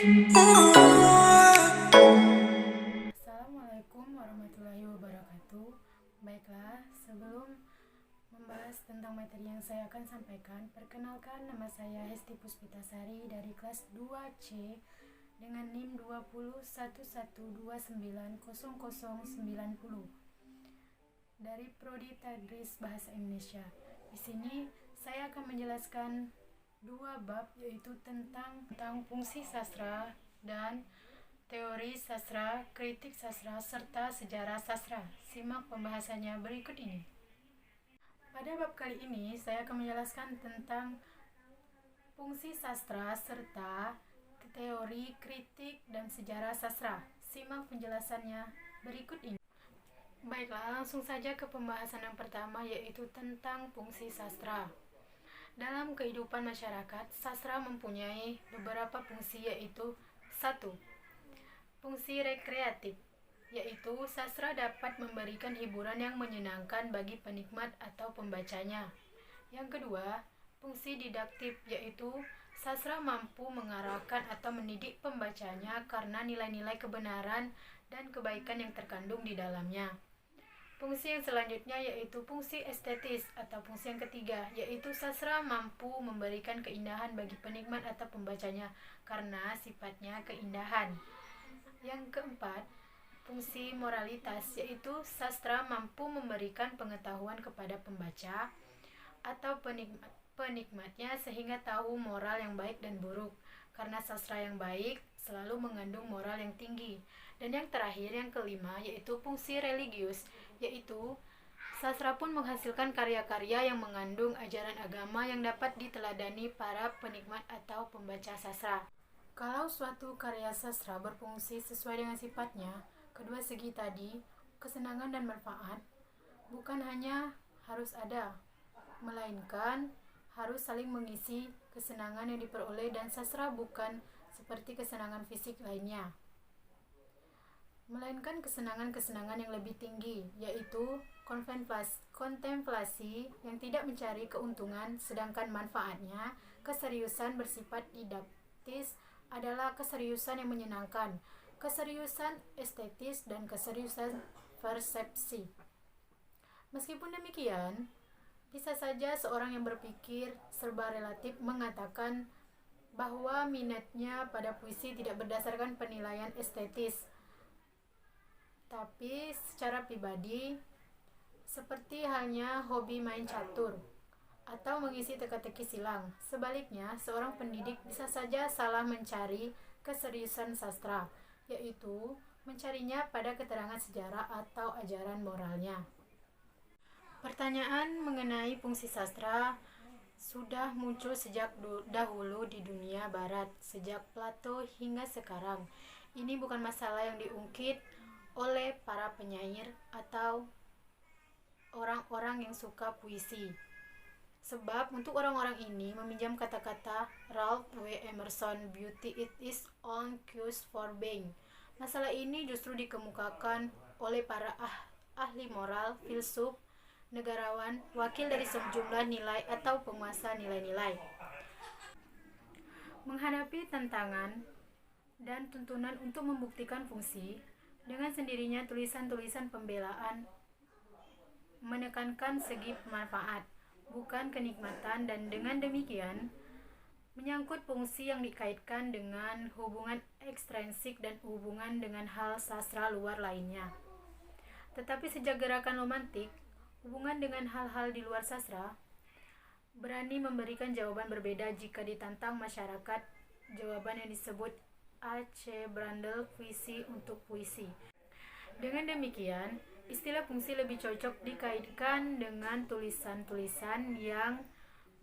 Assalamualaikum warahmatullahi wabarakatuh. Baiklah, sebelum membahas tentang materi yang saya akan sampaikan, perkenalkan, nama saya Hesti Puspitasari dari kelas 2C dengan NIM 2011290090 dari Prodi Tadris Bahasa Indonesia. Di sini saya akan menjelaskan dua bab, yaitu tentang fungsi sastra dan teori sastra, kritik sastra, serta sejarah sastra. Simak pembahasannya berikut ini. Pada bab kali ini, saya akan menjelaskan tentang fungsi sastra serta teori, kritik, dan sejarah sastra. Simak penjelasannya berikut ini. Baiklah, langsung saja ke pembahasan yang pertama, yaitu tentang fungsi sastra. Dalam kehidupan masyarakat, sastra mempunyai beberapa fungsi, yaitu 1. Fungsi rekreatif, yaitu sastra dapat memberikan hiburan yang menyenangkan bagi penikmat atau pembacanya. Yang kedua, fungsi didaktif, yaitu sastra mampu mengarahkan atau mendidik pembacanya karena nilai-nilai kebenaran dan kebaikan yang terkandung di dalamnya. Fungsi yang selanjutnya yaitu fungsi estetis atau fungsi yang ketiga, yaitu sastra mampu memberikan keindahan bagi penikmat atau pembacanya karena sifatnya keindahan. Yang keempat, fungsi moralitas, yaitu sastra mampu memberikan pengetahuan kepada pembaca atau penikmatnya sehingga tahu moral yang baik dan buruk, karena sastra yang baik selalu mengandung moral yang tinggi. Dan yang terakhir, yang kelima, yaitu fungsi religius, yaitu sastra pun menghasilkan karya-karya yang mengandung ajaran agama yang dapat diteladani para penikmat atau pembaca sastra. Kalau suatu karya sastra berfungsi sesuai dengan sifatnya, kedua segi tadi, kesenangan dan manfaat, bukan hanya harus ada, melainkan harus saling mengisi kesenangan yang diperoleh, dan sastra bukan seperti kesenangan fisik lainnya, melainkan kesenangan-kesenangan yang lebih tinggi, yaitu kontemplasi yang tidak mencari keuntungan, sedangkan manfaatnya, keseriusan bersifat didaktis, adalah keseriusan yang menyenangkan, keseriusan estetis, dan keseriusan persepsi. Meskipun demikian, bisa saja seorang yang berpikir serba relatif mengatakan bahwa minatnya pada puisi tidak berdasarkan penilaian estetis, tapi secara pribadi, seperti halnya hobi main catur atau mengisi teka-teki silang. Sebaliknya, seorang pendidik bisa saja salah mencari keseriusan sastra, yaitu mencarinya pada keterangan sejarah atau ajaran moralnya. Pertanyaan mengenai fungsi sastra sudah muncul sejak dahulu di dunia barat, sejak Plato hingga sekarang. Ini bukan masalah yang diungkit oleh para penyair atau orang-orang yang suka puisi. Sebab untuk orang-orang ini meminjam kata-kata Ralph W. Emerson, "Beauty it is on cause for being." Masalah ini justru dikemukakan oleh para ahli moral, filsuf, negarawan, wakil dari sejumlah nilai atau penguasa nilai-nilai. Menghadapi tantangan dan tuntunan untuk membuktikan fungsi, dengan sendirinya tulisan-tulisan pembelaan menekankan segi manfaat, bukan kenikmatan, dan dengan demikian menyangkut fungsi yang dikaitkan dengan hubungan ekstrinsik dan hubungan dengan hal sastra luar lainnya. Tetapi sejak gerakan romantik, hubungan dengan hal-hal di luar sastra berani memberikan jawaban berbeda jika ditantang masyarakat, jawaban yang disebut A.C. Brandel, puisi untuk puisi. Dengan demikian, istilah fungsi lebih cocok dikaitkan dengan tulisan-tulisan yang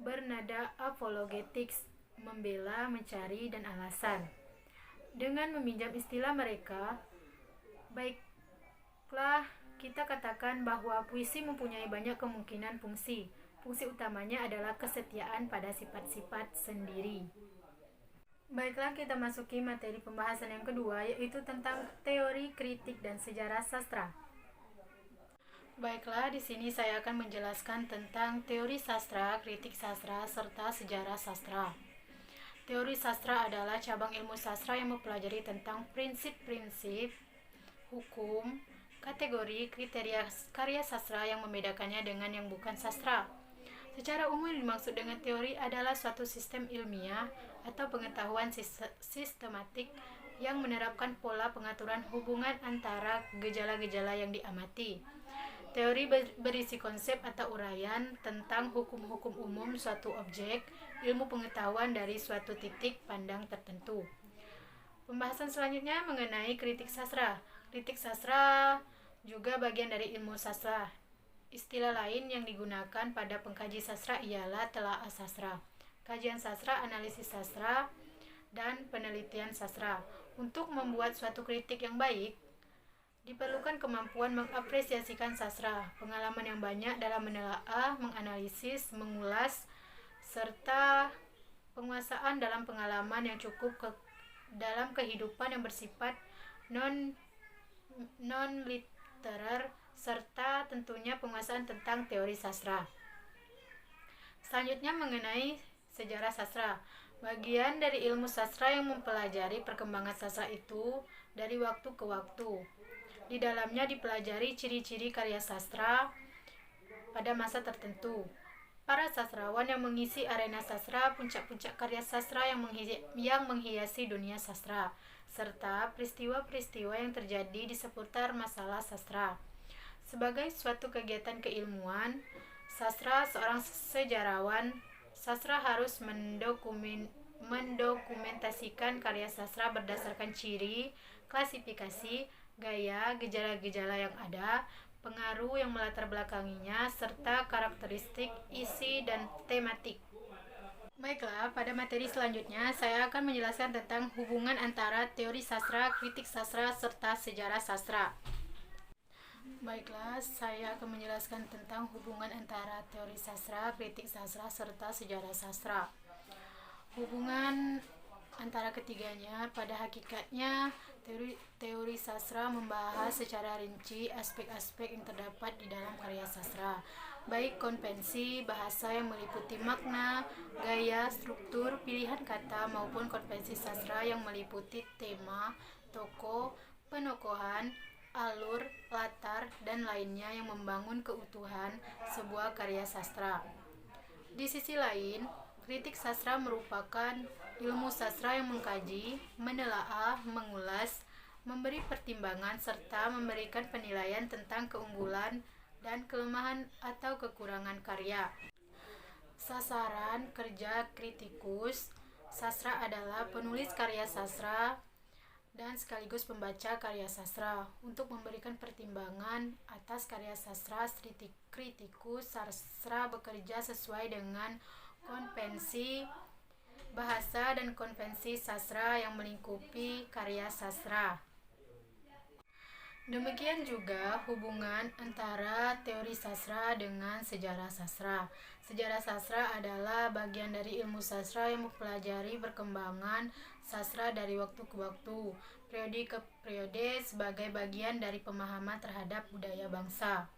bernada apologetik, membela, mencari, dan alasan. Dengan meminjam istilah mereka, baiklah kita katakan bahwa puisi mempunyai banyak kemungkinan fungsi. Fungsi utamanya adalah kesetiaan pada sifat-sifat sendiri. Baiklah, kita masuki materi pembahasan yang kedua, yaitu tentang teori, kritik, dan sejarah sastra. Baiklah, di sini saya akan menjelaskan tentang teori sastra, kritik sastra, serta sejarah sastra. Teori sastra adalah cabang ilmu sastra yang mempelajari tentang prinsip-prinsip, hukum, kategori, kriteria karya sastra yang membedakannya dengan yang bukan sastra. Secara umum dimaksud dengan teori adalah suatu sistem ilmiah atau pengetahuan sistematik yang menerapkan pola pengaturan hubungan antara gejala-gejala yang diamati. Teori berisi konsep atau uraian tentang hukum-hukum umum suatu objek, ilmu pengetahuan dari suatu titik pandang tertentu. Pembahasan selanjutnya mengenai kritik sastra. Kritik sastra juga bagian dari ilmu sastra. Istilah lain yang digunakan pada pengkaji sastra ialah telaah sastra, kajian sastra, analisis sastra, dan penelitian sastra. Untuk membuat suatu kritik yang baik, diperlukan kemampuan mengapresiasikan sastra, pengalaman yang banyak dalam menelaah, menganalisis, mengulas, serta penguasaan dalam pengalaman yang cukup dalam kehidupan yang bersifat non-literer, serta tentunya penguasaan tentang teori sastra. Selanjutnya mengenai sejarah sastra. Bagian dari ilmu sastra yang mempelajari perkembangan sastra itu dari waktu ke waktu. Di dalamnya dipelajari ciri-ciri karya sastra pada masa tertentu. Para sastrawan yang mengisi arena sastra, puncak-puncak karya sastra yang menghiasi dunia sastra, serta peristiwa-peristiwa yang terjadi di seputar masalah sastra. Sebagai suatu kegiatan keilmuan, sastra seorang sejarawan, sastra harus mendokumentasikan karya sastra berdasarkan ciri, klasifikasi, gaya, gejala-gejala yang ada, pengaruh yang melatar belakanginya, serta karakteristik, isi, dan tematik. Baiklah, pada materi selanjutnya saya akan menjelaskan tentang hubungan antara teori sastra, kritik sastra, serta sejarah sastra. Baiklah, saya akan menjelaskan tentang hubungan antara teori sastra, kritik sastra, serta sejarah sastra. Hubungan antara ketiganya pada hakikatnya teori sastra membahas secara rinci aspek-aspek yang terdapat di dalam karya sastra, baik konvensi bahasa yang meliputi makna, gaya, struktur, pilihan kata, maupun konvensi sastra yang meliputi tema, tokoh, penokohan, alur, latar, dan lainnya yang membangun keutuhan sebuah karya sastra. Di sisi lain, kritik sastra merupakan ilmu sastra yang mengkaji, menelaah, mengulas, memberi pertimbangan, serta memberikan penilaian tentang keunggulan dan kelemahan atau kekurangan karya. Sasaran kerja kritikus sastra adalah penulis karya sastra dan sekaligus pembaca karya sastra. Untuk memberikan pertimbangan atas karya sastra, kritikus sastra bekerja sesuai dengan konvensi bahasa dan konvensi sastra yang melingkupi karya sastra. Demikian juga hubungan antara teori sastra dengan sejarah sastra. Sejarah sastra adalah bagian dari ilmu sastra yang mempelajari perkembangan sastra dari waktu ke waktu, periode ke periode sebagai bagian dari pemahaman terhadap budaya bangsa.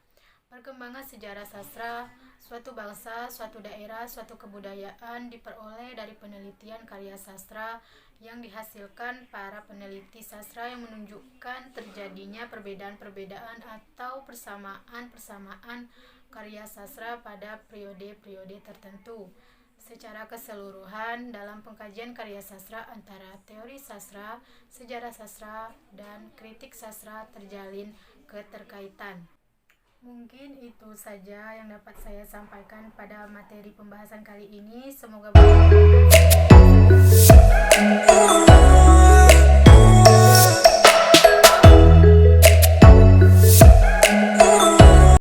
Perkembangan sejarah sastra suatu bangsa, suatu daerah, suatu kebudayaan diperoleh dari penelitian karya sastra yang dihasilkan para peneliti sastra yang menunjukkan terjadinya perbedaan-perbedaan atau persamaan-persamaan karya sastra pada periode-periode tertentu. Secara keseluruhan, dalam pengkajian karya sastra antara teori sastra, sejarah sastra, dan kritik sastra terjalin keterkaitan. Mungkin itu saja yang dapat saya sampaikan pada materi pembahasan kali ini. Semoga bermanfaat.